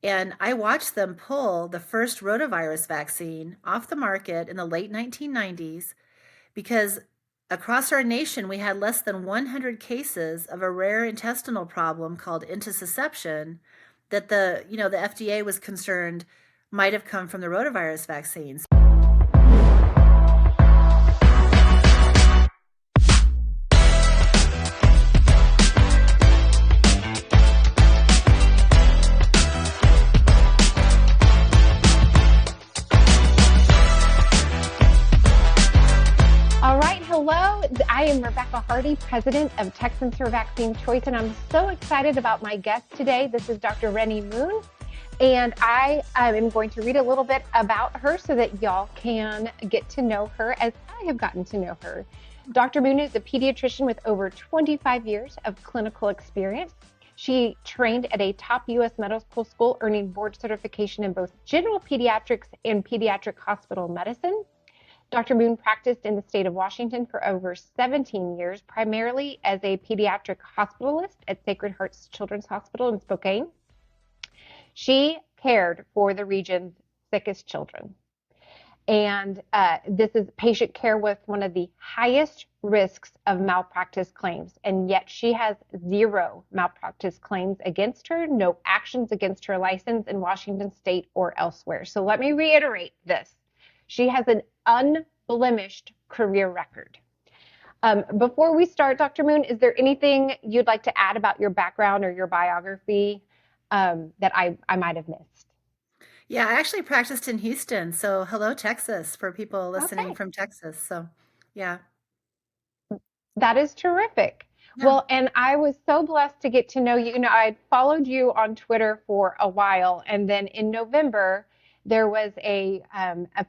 And I watched them pull the first rotavirus vaccine off the market in the late 1990s because across our nation we had less than 100 cases of a rare intestinal problem called intussusception that the FDA was concerned might have come from the rotavirus vaccines. All right, hello. I am Rebecca Hardy, president of Texans for Vaccine Choice, and I'm so excited about my guest today. This is Dr. Reni Moon, and I am going to read a little bit about her so that y'all can get to know her as I have gotten to know her. Dr. Moon is a pediatrician with over 25 years of clinical experience. She trained at a top U.S. medical school, earning board certification in both general pediatrics and pediatric hospital medicine. Dr. Moon practiced in the state of Washington for over 17 years, primarily as a pediatric hospitalist at Sacred Hearts Children's Hospital in Spokane. She cared for the region's sickest children. And this is patient care with one of the highest risks of malpractice claims. And yet she has zero malpractice claims against her, no actions against her license in Washington state or elsewhere. So let me reiterate this. She has an unblemished career record. Before we start, Dr. Moon, is there anything you'd like to add about your background or your biography that I might have missed? Yeah, I actually practiced in Houston. So hello, Texas, for people listening Okay, from Texas. So yeah, that is terrific. yeah. Well, and I was so blessed to get to know you. You know, I followed you on Twitter for a while, and then in November, there was a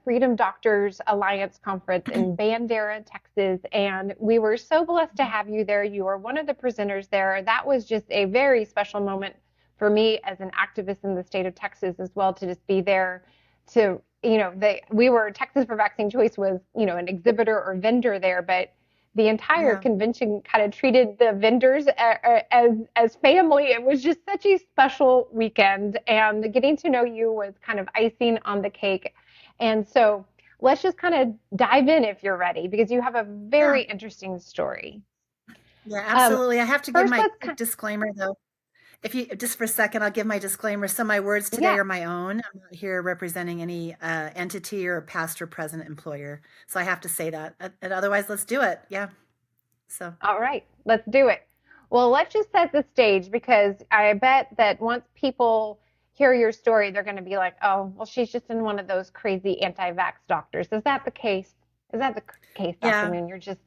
Freedom Doctors Alliance conference in Bandera, Texas, and we were so blessed to have you there. You were one of the presenters there. That was just a very special moment for me as an activist in the state of Texas as well, to just be there to, we were Texas for Vaccine Choice was, an exhibitor or vendor there, but the entire Yeah. convention kind of treated the vendors as family. It was just such a special weekend, and getting to know you was kind of icing on the cake. And so let's just kind of dive in if you're ready, because you have a Yeah. very interesting story. Yeah, Um, absolutely. I have to give First, my let's quick disclaimer though. If you just for a second, I'll give my disclaimer. So my words today yeah. are my own. I'm not here representing any entity or past or present employer. So I have to say that. And otherwise, let's do it. Yeah. So All right, let's do it. Well, let's just set the stage, because I bet that once people hear your story, they're going to be like, oh, well, she's just in one of those crazy anti-vax doctors. Is that the case? Is that the case, Dr. yeah. Moon? You're just,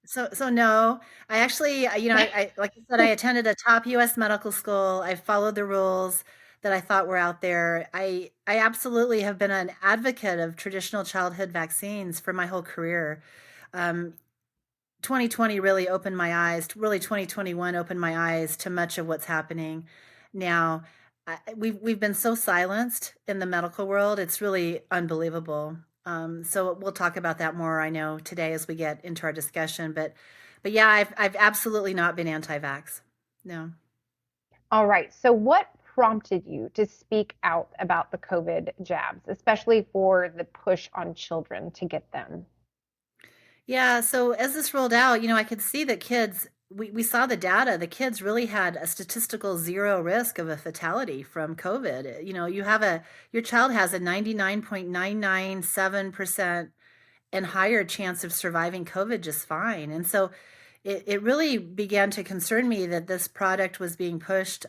So no, I actually, I like I said, I attended a top U.S. medical school. I followed the rules that I thought were out there. I absolutely have been an advocate of traditional childhood vaccines for my whole career. Um, 2020 really opened my eyes. Really, 2021 opened my eyes to much of what's happening now. We've been so silenced in the medical world. It's really unbelievable. So we'll talk about that more, I know, today as we get into our discussion. But yeah, I've absolutely not been anti-vax. No. all right. So what prompted you to speak out about the COVID jabs, especially for the push on children to get them? Yeah, so as this rolled out, I could see that we saw the data. The kids really had a statistical zero risk of a fatality from COVID. Your child has a 99.997% and higher chance of surviving COVID just fine. And so it really began to concern me that this product was being pushed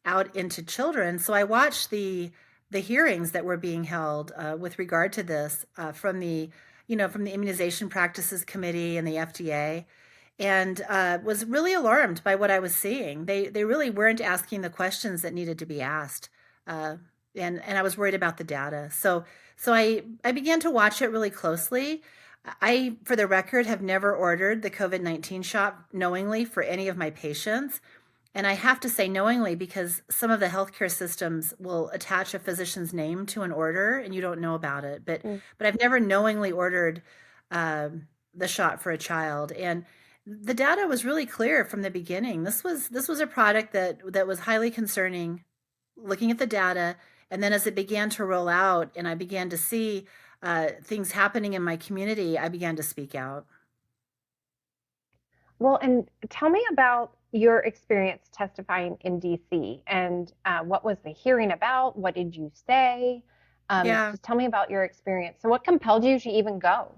out into children. So I watched the hearings that were being held with regard to this from the Immunization Practices Committee and the FDA, and was really alarmed by what I was seeing. They really weren't asking the questions that needed to be asked, uh, and I was worried about the data. So I began to watch it really closely. I, for the record, have never ordered the COVID-19 shot knowingly for any of my patients. And I have to say knowingly because some of the healthcare systems will attach a physician's name to an order and you don't know about it. But I've never knowingly ordered the shot for a child. And the data was really clear from the beginning. This was a product that was highly concerning looking at the data. And then as it began to roll out and I began to see things happening in my community, I began to speak out. Well, and tell me about your experience testifying in DC and what was the hearing about? What did you say? Yeah. Just tell me about your experience. So, what compelled you to even go?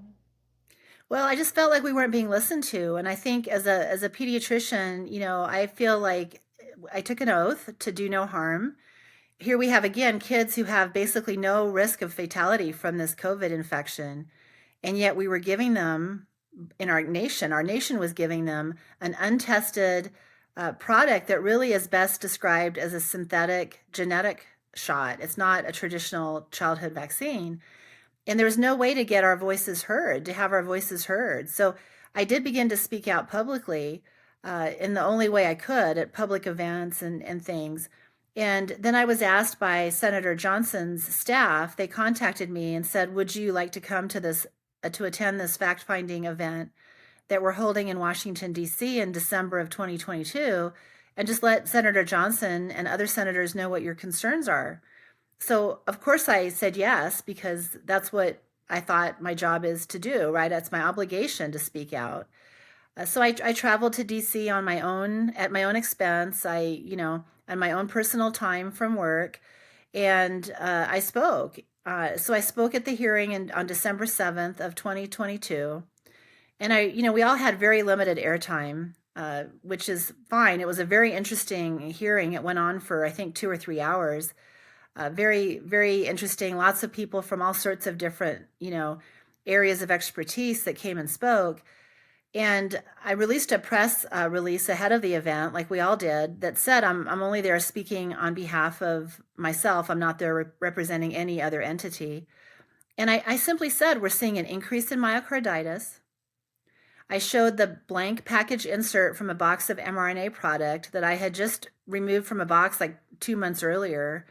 Well, I just felt like we weren't being listened to. And I think as a pediatrician, I feel like I took an oath to do no harm. Here we have again kids who have basically no risk of fatality from this COVID infection. And yet we were giving them in our nation was giving them an untested product that really is best described as a synthetic genetic shot. It's not a traditional childhood vaccine. And there was no way to get our voices heard, to have our voices heard. So I did begin to speak out publicly in the only way I could at public events and things. And then I was asked by Senator Johnson's staff, they contacted me and said, would you like to come to this, to attend this fact finding event that we're holding in Washington, D.C. in December of 2022, and just let Senator Johnson and other senators know what your concerns are. So, of course, I said yes, because that's what I thought my job is to do, right? That's my obligation to speak out. So I traveled to DC on my own, at my own expense. On my own personal time from work, and I spoke. So I spoke at the hearing on December 7th of 2022, and we all had very limited airtime, which is fine. It was a very interesting hearing. It went on for I think 2 or 3 hours. Very, very interesting. Lots of people from all sorts of different, areas of expertise that came and spoke. And I released a press release ahead of the event, like we all did, that said I'm only there speaking on behalf of myself. I'm not there representing any other entity. And I simply said we're seeing an increase in myocarditis. I showed the blank package insert from a box of mRNA product that I had just removed from a box like 2 months earlier.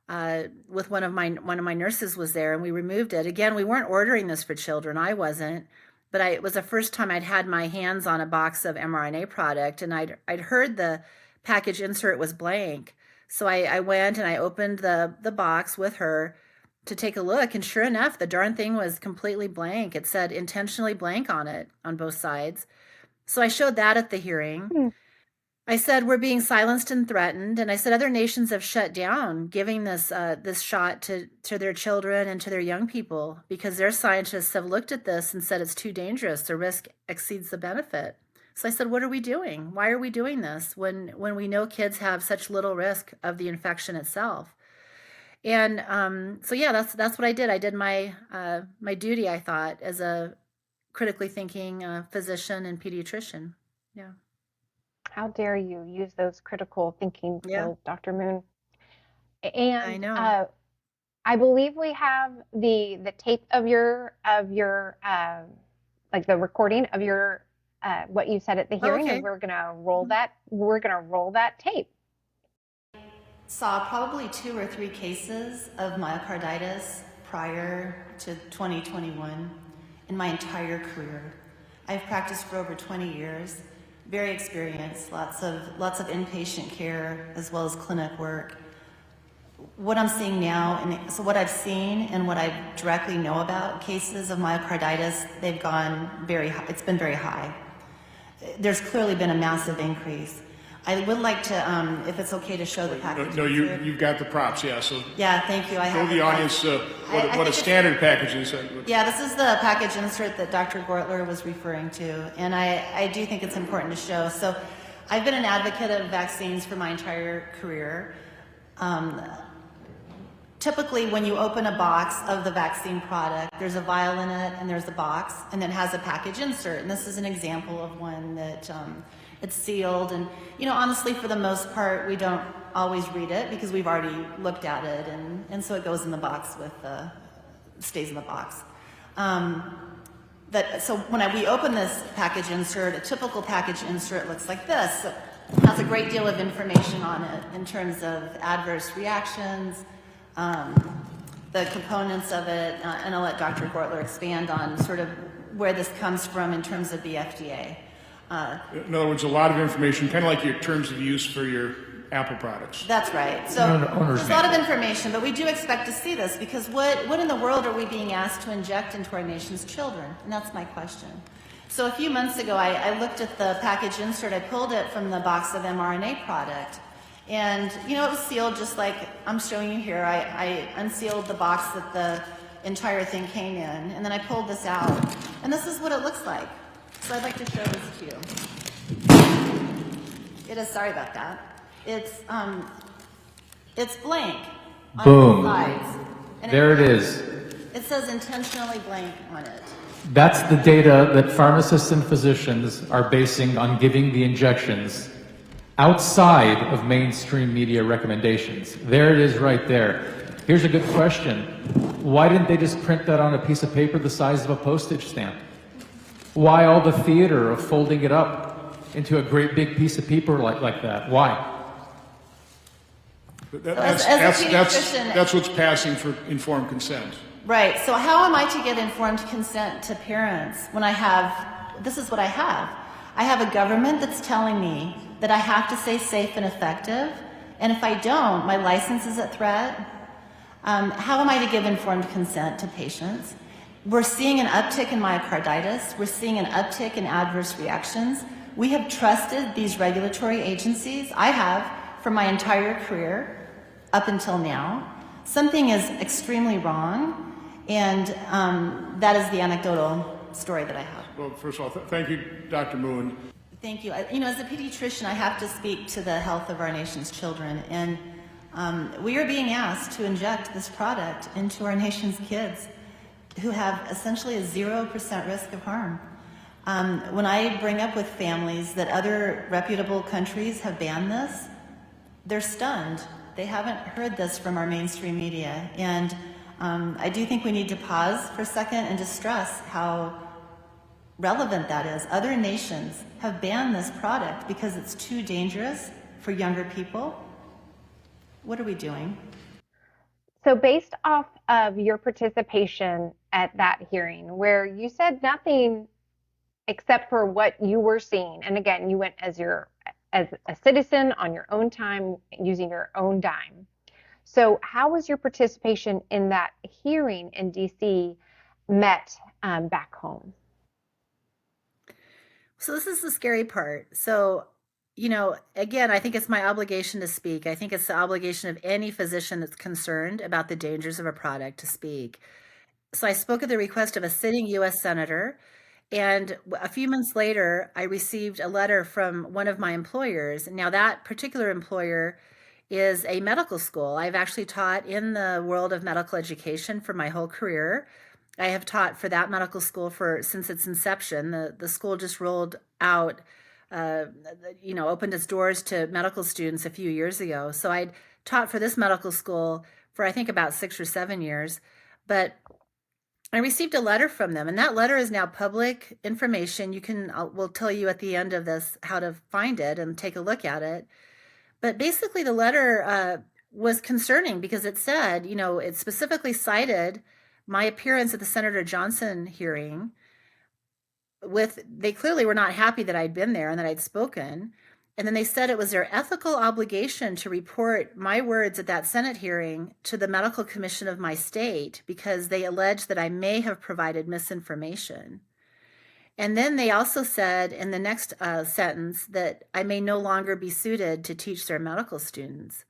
With one of my nurses was there, and we removed it. Again, we weren't ordering this for children. I wasn't. But it was the first time I'd had my hands on a box of mRNA product, and I'd heard the package insert was blank. So I went and I opened the box with her to take a look, and sure enough, the darn thing was completely blank. It said intentionally blank on it on both sides. So I showed that at the hearing. Hmm. I said we're being silenced and threatened, and I said other nations have shut down giving this shot to their children and to their young people because their scientists have looked at this and said it's too dangerous. The risk exceeds the benefit. So I said, what are we doing? Why are we doing this when we know kids have such little risk of the infection itself? And so yeah, that's what I did. I did my my duty, I thought, as a critically thinking physician and pediatrician. Yeah. How dare you use those critical thinking Yeah, skills, Dr. Moon? I And know. I believe we have the tape of your like the recording of your what you said at the Oh, hearing, and okay. we're gonna roll that. We're gonna roll that tape. Saw probably 2 or 3 cases of myocarditis prior to 2021 in my entire career. I've practiced for over 20 years, very experienced, lots of inpatient care as well as clinic work. What I'm seeing now, and so what I've seen and what I directly know about cases of myocarditis, they've gone very high. It's been very high. There's clearly been a massive increase. I would like to, if it's okay to show the package. No, you've got the props, yeah. So Yeah, thank you. I show have the audience what a standard package is. Yeah, this is the package insert that Dr. Gortler was referring to, and I do think it's important to show. So I've been an advocate of vaccines for my entire career. Typically, when you open a box of the vaccine product, there's a vial in it, and there's a box, and it has a package insert. And this is an example of one that it's sealed. And, honestly, for the most part, we don't always read it because we've already looked at it, and so it goes in the box stays in the box. So when we open this package insert, a typical package insert looks like this. It has a great deal of information on it in terms of adverse reactions, the components of it, and I'll let Dr. Gortler expand on sort of where this comes from in terms of the FDA. In other words, a lot of information, kind of like your terms of use for your Apple products. That's right. So there's a lot of information, but we do expect to see this because what in the world are we being asked to inject into our nation's children? And that's my question. So a few months ago, I looked at the package insert. I pulled it from the box of mRNA product. And, it was sealed just like I'm showing you here. I unsealed the box that the entire thing came in, and then I pulled this out. And this is what it looks like. So I'd like to show this to you. It is, sorry about that. It's blank on both sides. And there it is. It says intentionally blank on it. That's the data that pharmacists and physicians are basing on giving the injections outside of mainstream media recommendations. There it is right there. Here's a good question. Why didn't they just print that on a piece of paper the size of a postage stamp? Why all the theater of folding it up into a great big piece of paper like that? Why? That's what's passing for informed consent. Right. So how am I to get informed consent to parents when this is what I have. I have a government that's telling me that I have to stay safe and effective, and if I don't, my license is at threat. How am I to give informed consent to patients? We're seeing an uptick in myocarditis. We're seeing an uptick in adverse reactions. We have trusted these regulatory agencies. I have for my entire career up until now. Something is extremely wrong, and that is the anecdotal story that I have. Well, first of all, thank you, Dr. Moon. Thank you. As a pediatrician, I have to speak to the health of our nation's children, and we are being asked to inject this product into our nation's kids who have essentially a 0% risk of harm. When I bring up with families that other reputable countries have banned this, they're stunned. They haven't heard this from our mainstream media. And I do think we need to pause for a second and just stress how relevant that is. Other nations have banned this product because it's too dangerous for younger people. What are we doing? So based off of your participation at that hearing, where you said nothing except for what you were seeing, and again, you went as a citizen on your own time, using your own dime. So how was your participation in that hearing in DC met back home? So this is the scary part. So, again, I think it's my obligation to speak. I think it's the obligation of any physician that's concerned about the dangers of a product to speak. So I spoke at the request of a sitting U.S. Senator, and a few months later, I received a letter from one of my employers. Now, that particular employer is a medical school. I've actually taught in the world of medical education for my whole career. I have taught for that medical school since its inception. The school just rolled out, opened its doors to medical students a few years ago. So I'd taught for this medical school for I think about 6 or 7 years. But I received a letter from them, and that letter is now public information. We'll tell you at the end of this how to find it and take a look at it. But basically, the letter was concerning because it said, it specifically cited my appearance at the Senator Johnson hearing. They clearly were not happy that I'd been there and that I'd spoken. And then they said it was their ethical obligation to report my words at that Senate hearing to the medical commission of my state because they alleged that I may have provided misinformation. And then they also said in the next sentence that I may no longer be suited to teach their medical students.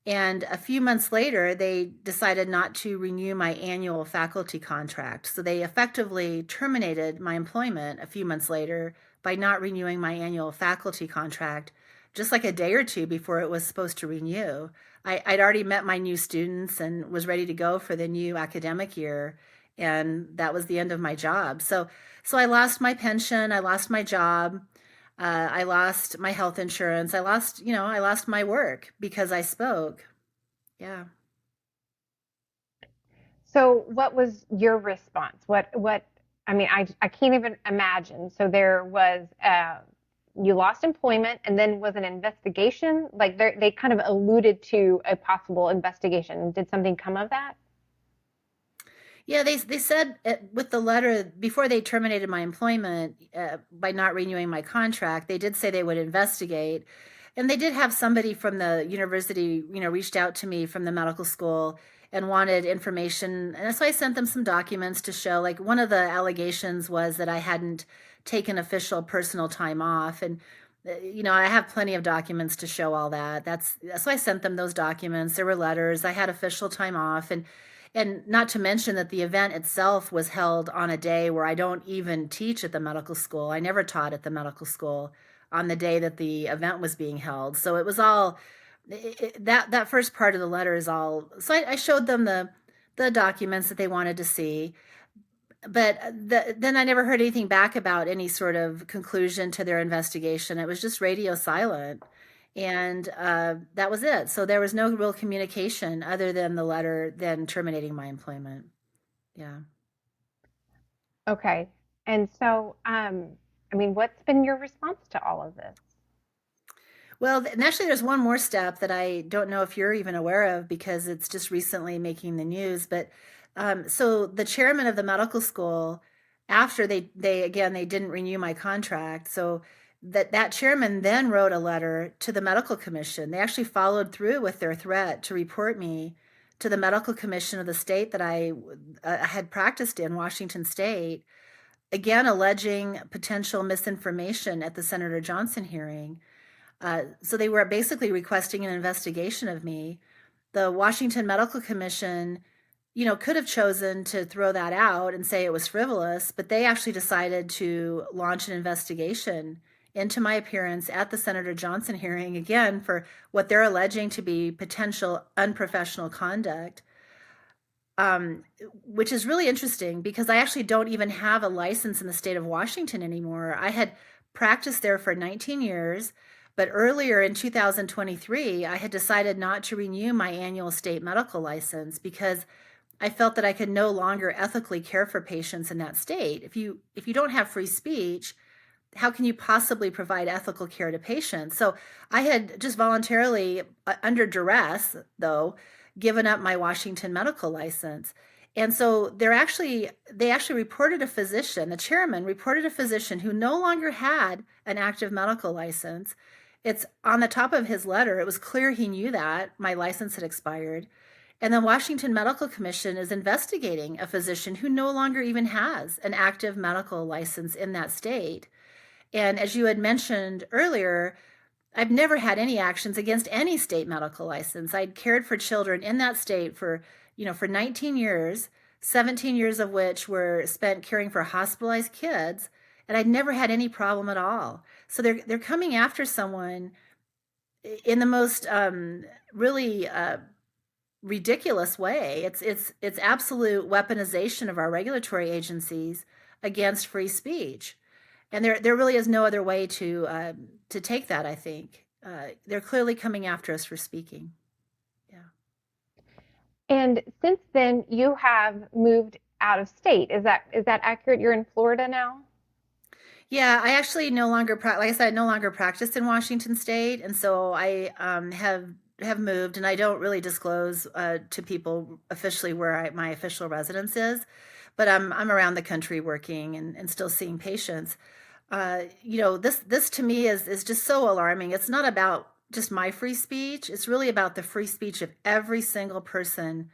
And a few months later, they decided not to renew my annual faculty contract. So they effectively terminated my employment a few months later by not renewing my annual faculty contract just like a day or two before it was supposed to renew. I'd already met my new students and was ready to go for the new academic year, and that was the end of my job. So I lost my pension, I lost my job, I lost my health insurance, I lost my work because I spoke. Yeah. So what was your response? I can't even imagine. So there was, you lost employment and then was an investigation? Like they kind of alluded to a possible investigation. Did something come of that? Yeah, they said with the letter, before they terminated my employment by not renewing my contract, they did say they would investigate. And they did have somebody from the university, reached out to me from the medical school and wanted information. And so I sent them some documents to show, like, one of the allegations was that I hadn't taken official personal time off. And, I have plenty of documents to show all that. So I sent them those documents. There were letters. I had official time off. And not to mention that the event itself was held on a day where I don't even teach at the medical school. I never taught at the medical school on the day that the event was being held. So it was all that first part of the letter is all. So I showed them the documents that they wanted to see, but then I never heard anything back about any sort of conclusion to their investigation. It was just radio silent. And that was it. So there was no real communication other than the letter then terminating my employment. Yeah. Okay. And so, what's been your response to all of this? Well, and actually, there's one more step that I don't know if you're even aware of because it's just recently making the news. But so the chairman of the medical school, after they didn't renew my contract, so that chairman then wrote a letter to the medical commission. They actually followed through with their threat to report me to the medical commission of the state that I had practiced in, Washington State, again alleging potential misinformation at the Senator Johnson hearing. So they were basically requesting an investigation of me. The Washington Medical Commission, could have chosen to throw that out and say it was frivolous, but they actually decided to launch an investigation into my appearance at the Senator Johnson hearing, again, for what they're alleging to be potential unprofessional conduct, which is really interesting because I actually don't even have a license in the state of Washington anymore. I had practiced there for 19 years. But earlier in 2023, I had decided not to renew my annual state medical license because I felt that I could no longer ethically care for patients in that state. If you don't have free speech, how can you possibly provide ethical care to patients? So I had just voluntarily, under duress, though, given up my Washington medical license. And so they actually reported a physician, the chairman reported a physician who no longer had an active medical license. It's on the top of his letter. It was clear he knew that my license had expired. And the Washington Medical Commission is investigating a physician who no longer even has an active medical license in that state. And as you had mentioned earlier, I've never had any actions against any state medical license. I'd cared for children in that state for 19 years, 17 years of which were spent caring for hospitalized kids, and I'd never had any problem at all. So they're coming after someone in the most really ridiculous way. It's absolute weaponization of our regulatory agencies against free speech, and there really is no other way to take that. I think they're clearly coming after us for speaking. Yeah. And since then, you have moved out of state. Is that accurate? You're in Florida now? Yeah, I actually no longer like I said, I no longer practice in Washington State, and so I have moved, and I don't really disclose to people officially where my official residence is, but I'm around the country working and still seeing patients. This to me is just so alarming. It's not about just my free speech. It's really about the free speech of every single person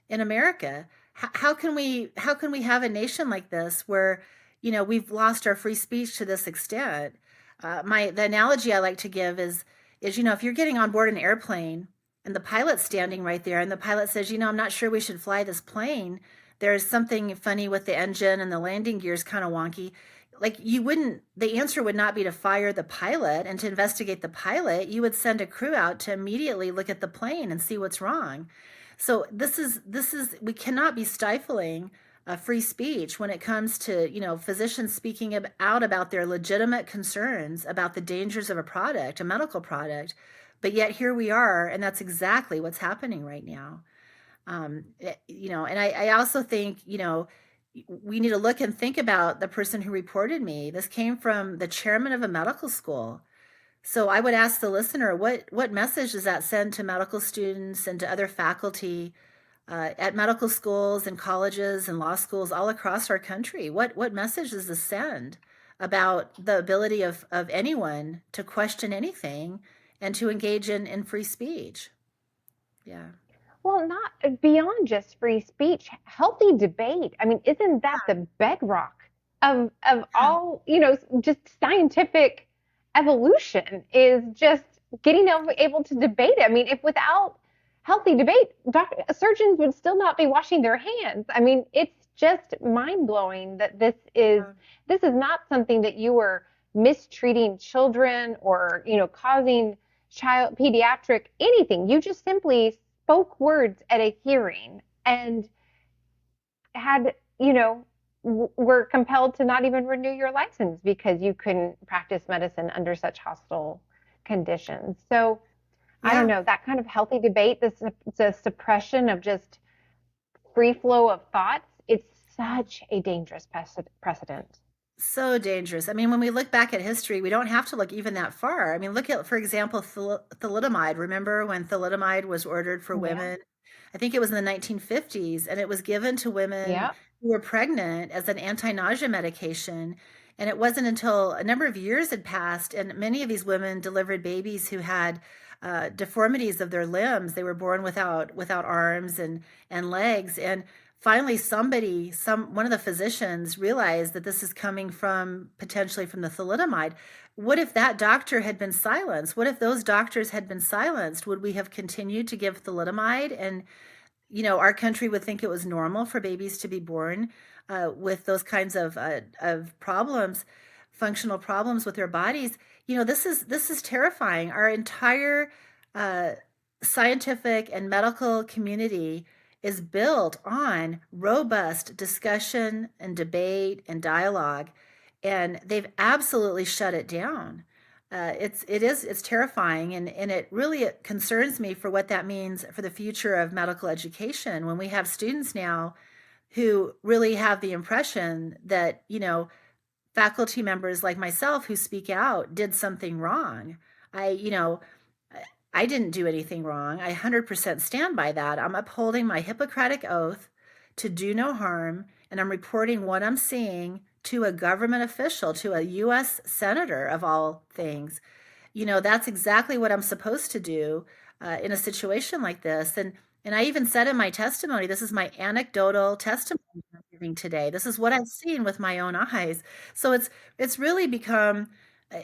in America. How can we have a nation like this where we've lost our free speech to this extent? The analogy I like to give is if you're getting on board an airplane and the pilot's standing right there and the pilot says, I'm not sure we should fly this plane. There's something funny with the engine and the landing gear's kind of wonky. Like the answer would not be to fire the pilot and to investigate the pilot. You would send a crew out to immediately look at the plane and see what's wrong. So we cannot be stifling free speech when it comes to, physicians speaking out about their legitimate concerns about the dangers of a medical product. But yet here we are, and that's exactly what's happening right now. And I also think, we need to look and think about the person who reported me. This came from the chairman of a medical school. So I would ask the listener, what message does that send to medical students and to other faculty at medical schools and colleges and law schools all across our country? What message does this send about the ability of anyone to question anything and to engage in free speech. Yeah. Well, not beyond just free speech, healthy debate. I mean, isn't that the bedrock of Yeah. all, just scientific evolution is just getting able to debate it. I mean, if without healthy debate, surgeons would still not be washing their hands. I mean, it's just mind-blowing that this is not something that you were mistreating children or, causing child pediatric anything. You just simply spoke words at a hearing and had, were compelled to not even renew your license because you couldn't practice medicine under such hostile conditions. So I don't Yeah. know, that kind of healthy debate, the suppression of just free flow of thoughts, it's such a dangerous precedent. So dangerous. I mean, when we look back at history, we don't have to look even that far. I mean, look at, for example, thalidomide. Remember when thalidomide was ordered for Yeah. women? I think it was in the 1950s, and it was given to women Yeah. who were pregnant as an anti-nausea medication. And it wasn't until a number of years had passed, and many of these women delivered babies who had deformities of their limbs. They were born without arms and legs, and finally one of the physicians realized that this is coming from potentially from the thalidomide. What if that doctor had been silenced? What if those doctors had been silenced? Would we have continued to give thalidomide? And our country would think it was normal for babies to be born with those kinds of problems, functional problems with their bodies. This is terrifying. Our entire uh, scientific and medical community is built on robust discussion and debate and dialogue, and they've absolutely shut it down. It's terrifying, and it concerns me for what that means for the future of medical education when we have students now who really have the impression that faculty members like myself who speak out did something wrong. I you know I didn't do anything wrong. I 100% stand by that. I'm upholding my Hippocratic oath to do no harm, and I'm reporting what I'm seeing to a government official, to a U.S. senator of all things. That's exactly what I'm supposed to do in a situation like this. And I even said in my testimony, this is my anecdotal testimony I'm giving today. This is what I've seen with my own eyes. So it's really become,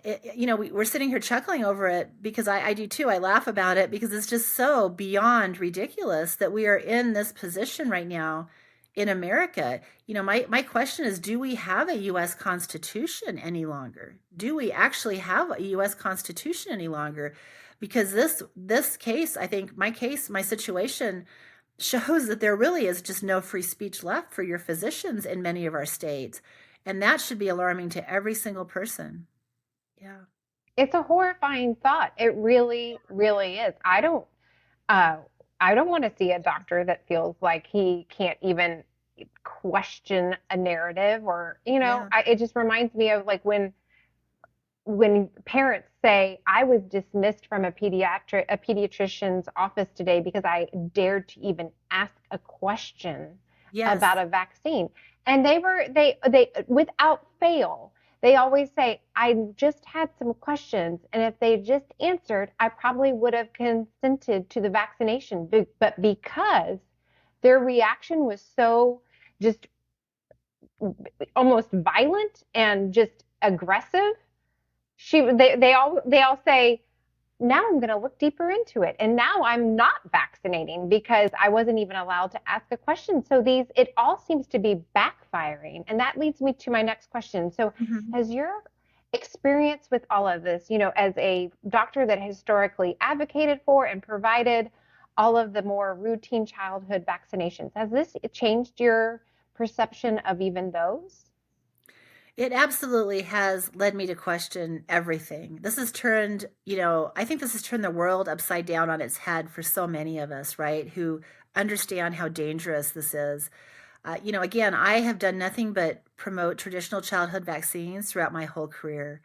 we're sitting here chuckling over it because I do too. I laugh about it because it's just so beyond ridiculous that we are in this position right now in America. My question is, do we have a U.S. Constitution any longer? Do we actually have a U.S. Constitution any longer? Because this case, I think my situation shows that there really is just no free speech left for your physicians in many of our states. And that should be alarming to every single person. Yeah. It's a horrifying thought. It really, really is. Uh, I don't want to see a doctor that feels like he can't even question a narrative or, Yeah. it just reminds me of like when parents say, I was dismissed from a pediatrician's office today because I dared to even ask a question about Yes. a vaccine. And they without fail, they always say, I just had some questions. And if they just answered, I probably would have consented to the vaccination. But because their reaction was so just almost violent and just aggressive, they all say, now I'm going to look deeper into it, and now I'm not vaccinating because I wasn't even allowed to ask a question. So it all seems to be backfiring, and that leads me to my next question. So Mhm. has your experience with all of this, as a doctor that historically advocated for and provided all of the more routine childhood vaccinations, has this changed your perception of even those? It absolutely has led me to question everything. I think this has turned the world upside down on its head for so many of us, right? Who understand how dangerous this is. Again, I have done nothing but promote traditional childhood vaccines throughout my whole career.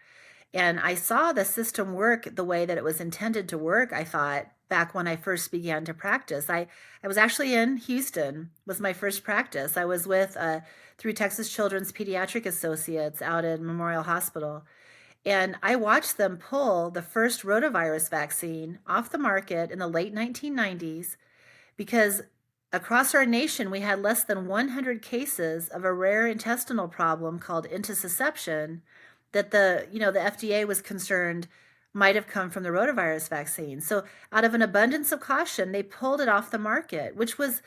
And I saw the system work the way that it was intended to work, I thought, back when I first began to practice. I was actually in Houston, was my first practice. I was with through Texas Children's Pediatric Associates out in Memorial Hospital. And I watched them pull the first rotavirus vaccine off the market in the late 1990s because across our nation we had less than 100 cases of a rare intestinal problem called intussusception that the FDA was concerned might have come from the rotavirus vaccine. So out of an abundance of caution, they pulled it off the market, which was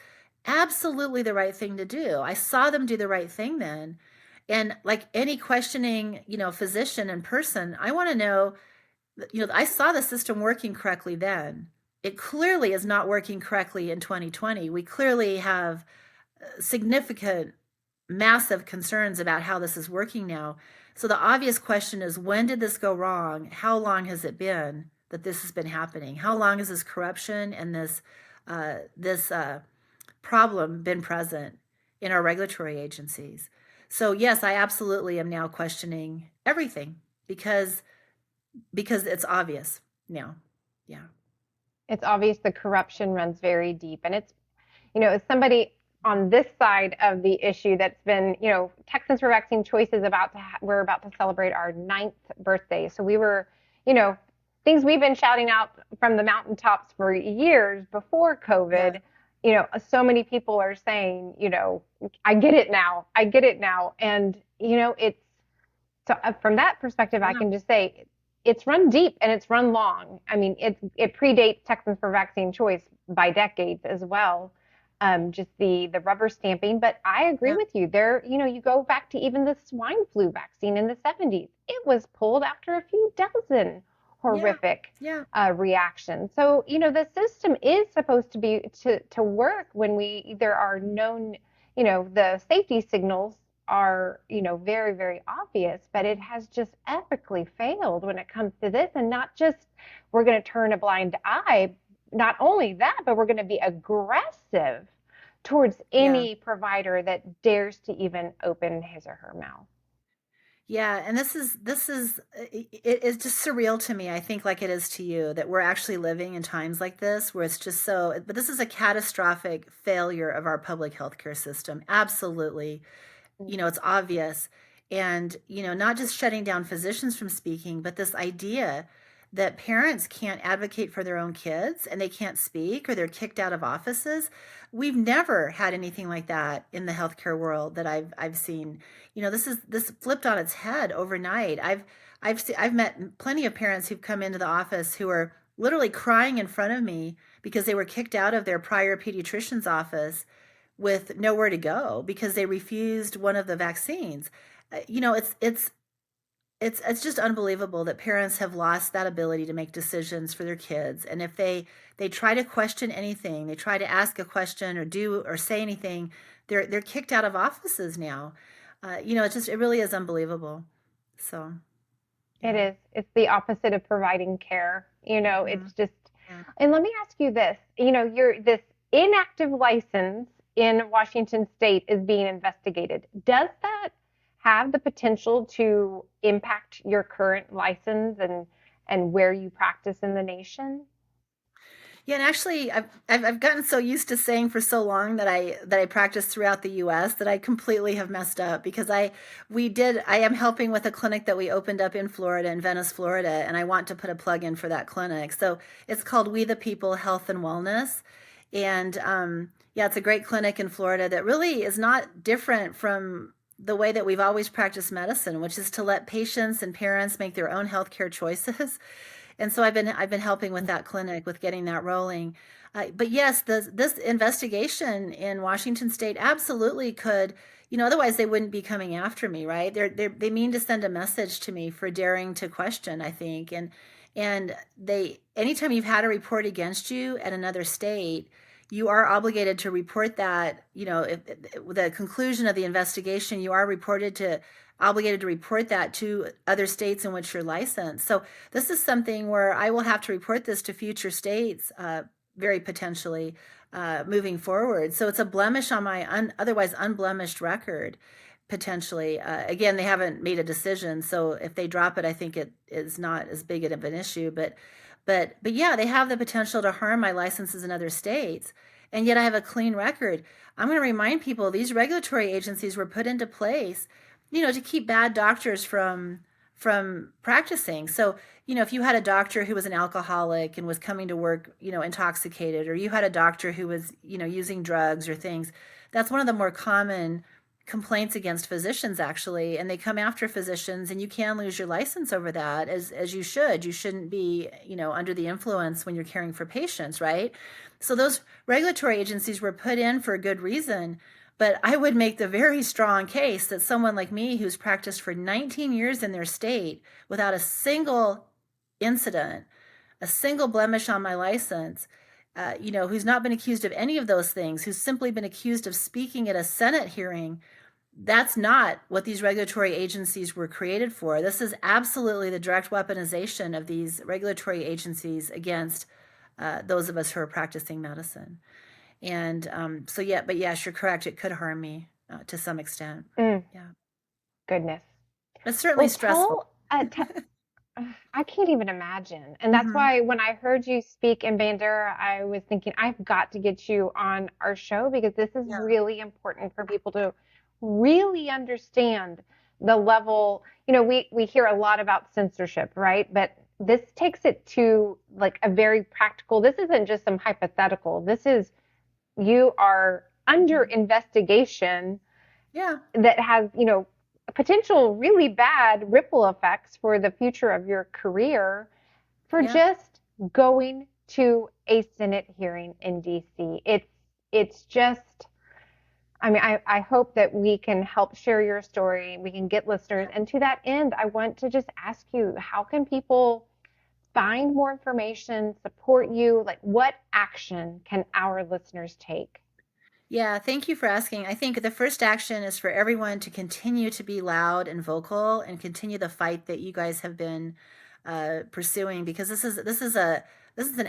absolutely the right thing to do. I saw them do the right thing then. And like any questioning, physician in person, I want to know, I saw the system working correctly then. It clearly is not working correctly in 2020. We clearly have significant, massive concerns about how this is working now. So the obvious question is, when did this go wrong? How long has it been that this has been happening? How long has this corruption and this problem been present in our regulatory agencies? So yes, I absolutely am now questioning everything because it's obvious now. Yeah. It's obvious the corruption runs very deep. And it's, as somebody on this side of the issue that's been, Texans for Vaccine Choice is we're about to celebrate our 9th birthday. So we were, things we've been shouting out from the mountaintops for years before COVID. Yeah. So many people are saying, I get it now. I get it now. And, it's so from that perspective, I can just say it's run deep and it's run long. I mean, it predates Texans for Vaccine Choice by decades as well. Just the rubber stamping. But I agree with you. There, you go back to even the swine flu vaccine in the 70s. It was pulled after a few dozen horrific reactions. So, the system is supposed to be to work when there are known, the safety signals are, very, very obvious, but it has just epically failed when it comes to this. And not just we're going to turn a blind eye. Not only that, but we're going to be aggressive towards any provider that dares to even open his or her mouth. Yeah, and this is it's just surreal to me. I think like it is to you that we're actually living in times like this where it's just but this is a catastrophic failure of our public healthcare system. Absolutely. It's obvious. And, not just shutting down physicians from speaking, but this idea that parents can't advocate for their own kids and they can't speak or they're kicked out of offices. We've never had anything like that in the healthcare world that I've seen. This flipped on its head overnight. I've met plenty of parents who've come into the office who are literally crying in front of me because they were kicked out of their prior pediatrician's office with nowhere to go because they refused one of the vaccines. It's just unbelievable that parents have lost that ability to make decisions for their kids. And if they try to question anything, they try to ask a question or do or say anything, they're kicked out of offices now. It really is unbelievable. So it is. It's the opposite of providing care. It's just. And let me ask you this. This inactive license in Washington State is being investigated. Does that have the potential to impact your current license and where you practice in the nation? Yeah, and actually, I've gotten so used to saying for so long that I practice throughout the U.S. that I completely have messed up because I am helping with a clinic that we opened up in Florida, in Venice, Florida, and I want to put a plug in for that clinic. So it's called We the People Health and Wellness, and it's a great clinic in Florida that really is not different from the way that we've always practiced medicine, which is to let patients and parents make their own healthcare choices. And so I've been helping with that clinic, with getting that rolling. But yes, this investigation in Washington State absolutely could, otherwise they wouldn't be coming after me, right? They mean to send a message to me for daring to question, I think. And anytime you've had a report against you at another state, you are obligated to report that, if the conclusion of the investigation, you are obligated to report that to other states in which you're licensed. So this is something where I will have to report this to future states, very potentially, moving forward. So it's a blemish on my otherwise unblemished record, potentially. Again, they haven't made a decision, so if they drop it, I think it is not as big of an issue, but yeah, they have the potential to harm my licenses in other states, and yet I have a clean record. I'm going to remind people these regulatory agencies were put into place, to keep bad doctors from from practicing. So, if you had a doctor who was an alcoholic and was coming to work, intoxicated, or you had a doctor who was, using drugs or things, that's one of the more common complaints against physicians, actually. And they come after physicians, and you can lose your license over that, as you should. You shouldn't be, under the influence when you're caring for patients, right? So those regulatory agencies were put in for a good reason. But I would make the very strong case that someone like me, who's practiced for 19 years in their state without a single incident, a single blemish on my license, who's not been accused of any of those things, who's simply been accused of speaking at a Senate hearing, that's not what these regulatory agencies were created for. This is absolutely the direct weaponization of these regulatory agencies against those of us who are practicing medicine. And but yes, you're correct. It could harm me to some extent. Mm, Yeah. goodness. It's certainly Well, stressful. I can't even imagine. And that's Hmm. why when I heard you speak in Bandera, I was thinking, I've got to get you on our show because this is Yeah. really important for people to really understand the level. We hear a lot about censorship, right? But this takes it to like a very practical, this isn't just some hypothetical. This is, you are under Mhm. investigation Yeah. that has, potential really bad ripple effects for the future of your career for Yeah. just going to a Senate hearing in DC. It's just, I mean, I hope that we can help share your story. We can get listeners. And to that end, I want to just ask you, how can people find more information, support you? Like, what action can our listeners take? Yeah, thank you for asking. I think the first action is for everyone to continue to be loud and vocal and continue the fight that you guys have been pursuing, because this is an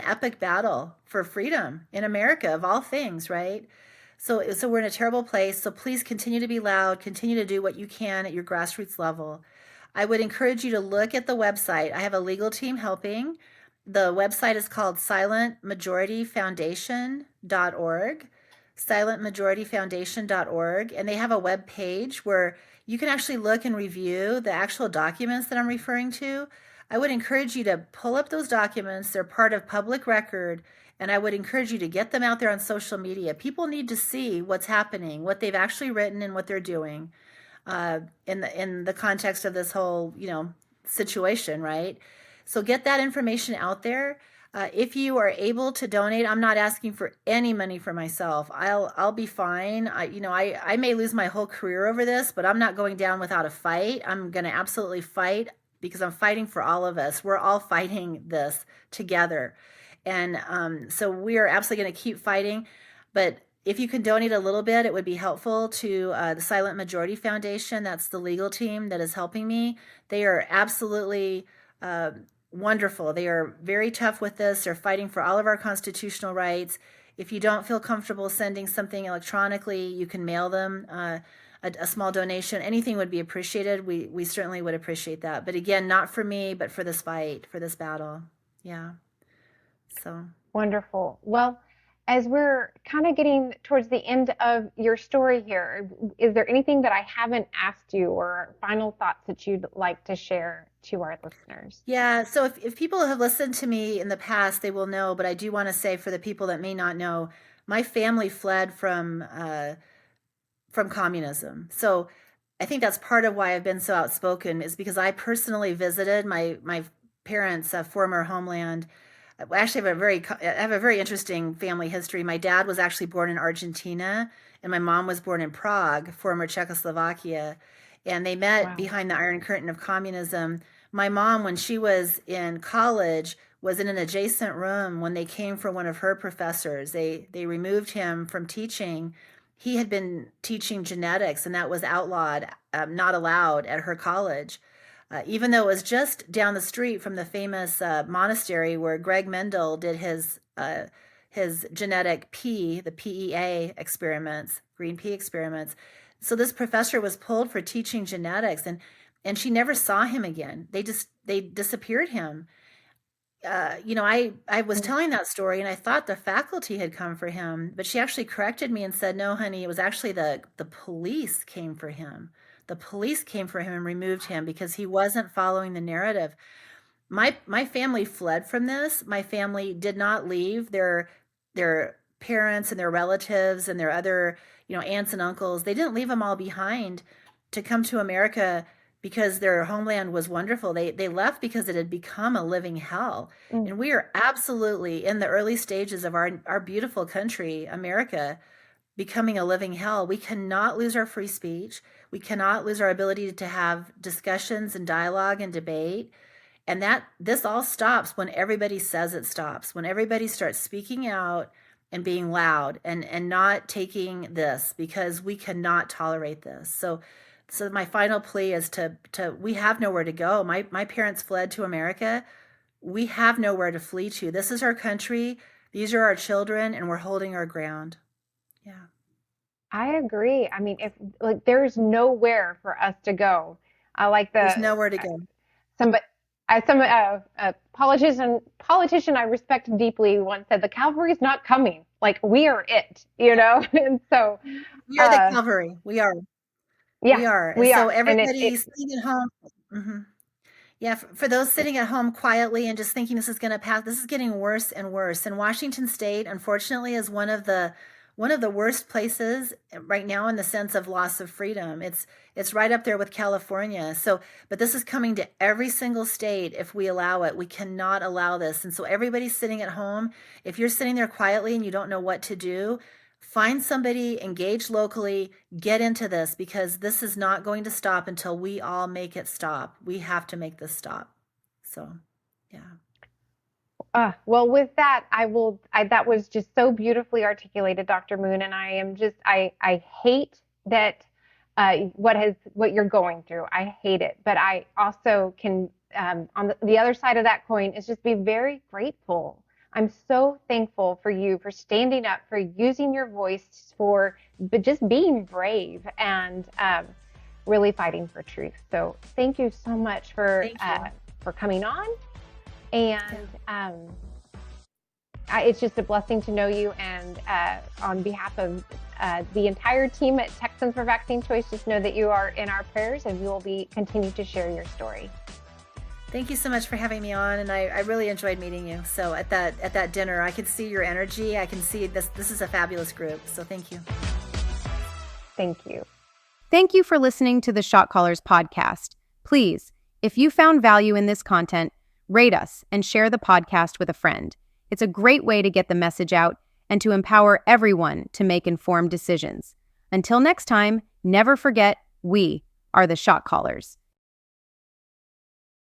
epic battle for freedom in America, of all things, right? So we're in a terrible place. So please continue to be loud, continue to do what you can at your grassroots level. I would encourage you to look at the website. I have a legal team helping. The website is called silentmajorityfoundation.org, silentmajorityfoundation.org, and they have a web page where you can actually look and review the actual documents that I'm referring to. I would encourage you to pull up those documents. They're part of public record, and I would encourage you to get them out there on social media. People need to see what's happening, what they've actually written, and what they're doing in the context of this whole situation, right? So get that information out there. If you are able to donate, I'm not asking for any money for myself. I'll be fine. I may lose my whole career over this, but I'm not going down without a fight. I'm going to absolutely fight because I'm fighting for all of us. We're all fighting this together, and so we are absolutely going to keep fighting. But if you can donate a little bit, it would be helpful to the Silent Majority Foundation. That's the legal team that is helping me. They are absolutely wonderful. They are very tough with this. They're fighting for all of our constitutional rights. If you don't feel comfortable sending something electronically, you can mail them a small donation. Anything would be appreciated. We certainly would appreciate that. But again, not for me, but for this fight, for this battle. Yeah. So. Wonderful. Well, as we're kind of getting towards the end of your story here, is there anything that I haven't asked you or final thoughts that you'd like to share to our listeners? Yeah, so if people have listened to me in the past, they will know, but I do want to say for the people that may not know, my family fled from communism. So I think that's part of why I've been so outspoken, is because I personally visited my parents' former homeland. I actually have a very interesting family history. My dad was actually born in Argentina, and my mom was born in Prague, former Czechoslovakia, and they met Wow. behind the Iron Curtain of communism. My mom, when she was in college, was in an adjacent room when they came for one of her professors. They removed him from teaching. He had been teaching genetics, and that was outlawed, not allowed at her college. Even though it was just down the street from the famous monastery where Greg Mendel did his genetic pea, the PEA experiments, green pea experiments. So this professor was pulled for teaching genetics, and she never saw him again. They disappeared him. I was telling that story, and I thought the faculty had come for him, but she actually corrected me and said, "No, honey, it was actually the police came for him. The police came for him and removed him because he wasn't following the narrative. My family fled from this. My family did not leave their parents and their relatives and their other, aunts and uncles. They didn't leave them all behind to come to America because their homeland was wonderful. They left because it had become a living hell. And we are absolutely in the early stages of our beautiful country, America, becoming a living hell. We cannot lose our free speech. We cannot lose our ability to have discussions and dialogue and debate. And this all stops when everybody says it stops, when everybody starts speaking out and being loud and not taking this, because we cannot tolerate this. So my final plea is to we have nowhere to go. My parents fled to America. We have nowhere to flee to. This is our country. These are our children, and we're holding our ground. Yeah. I agree. I mean, if there's nowhere for us to go. I like There's nowhere to go. Somebody, a politician I respect deeply once said, "The cavalry's not coming. Like, we are it," And so, We are the cavalry. We are. yeah, We are. we So are. And everybody sitting at home. Mhm. Yeah, for those sitting at home quietly and just thinking this is going to pass, this is getting worse and worse. And Washington State, unfortunately, is one of the worst places right now in the sense of loss of freedom. It's right up there with California. So, but this is coming to every single state if we allow it. We cannot allow this. And so everybody's sitting at home. If you're sitting there quietly and you don't know what to do, find somebody, engage locally, get into this, because this is not going to stop until we all make it stop. We have to make this stop. So, yeah. Well, with that, that was just so beautifully articulated, Dr. Moon. And I hate that, what you're going through. I hate it. But I also can, on the other side of that coin, is just be very grateful. I'm so thankful for you, for standing up, for using your voice, but just being brave and really fighting for truth. So thank you so much for coming on. And it's just a blessing to know you. And on behalf of the entire team at Texans for Vaccine Choice, just know that you are in our prayers and we will continue to share your story. Thank you so much for having me on, and I really enjoyed meeting you. So at that dinner, I could see your energy. I can see this is a fabulous group. So thank you. Thank you. Thank you for listening to the Shot Callers podcast. Please, if you found value in this content, rate us and share the podcast with a friend. It's a great way to get the message out and to empower everyone to make informed decisions. Until next time, never forget, we are the Shot Callers.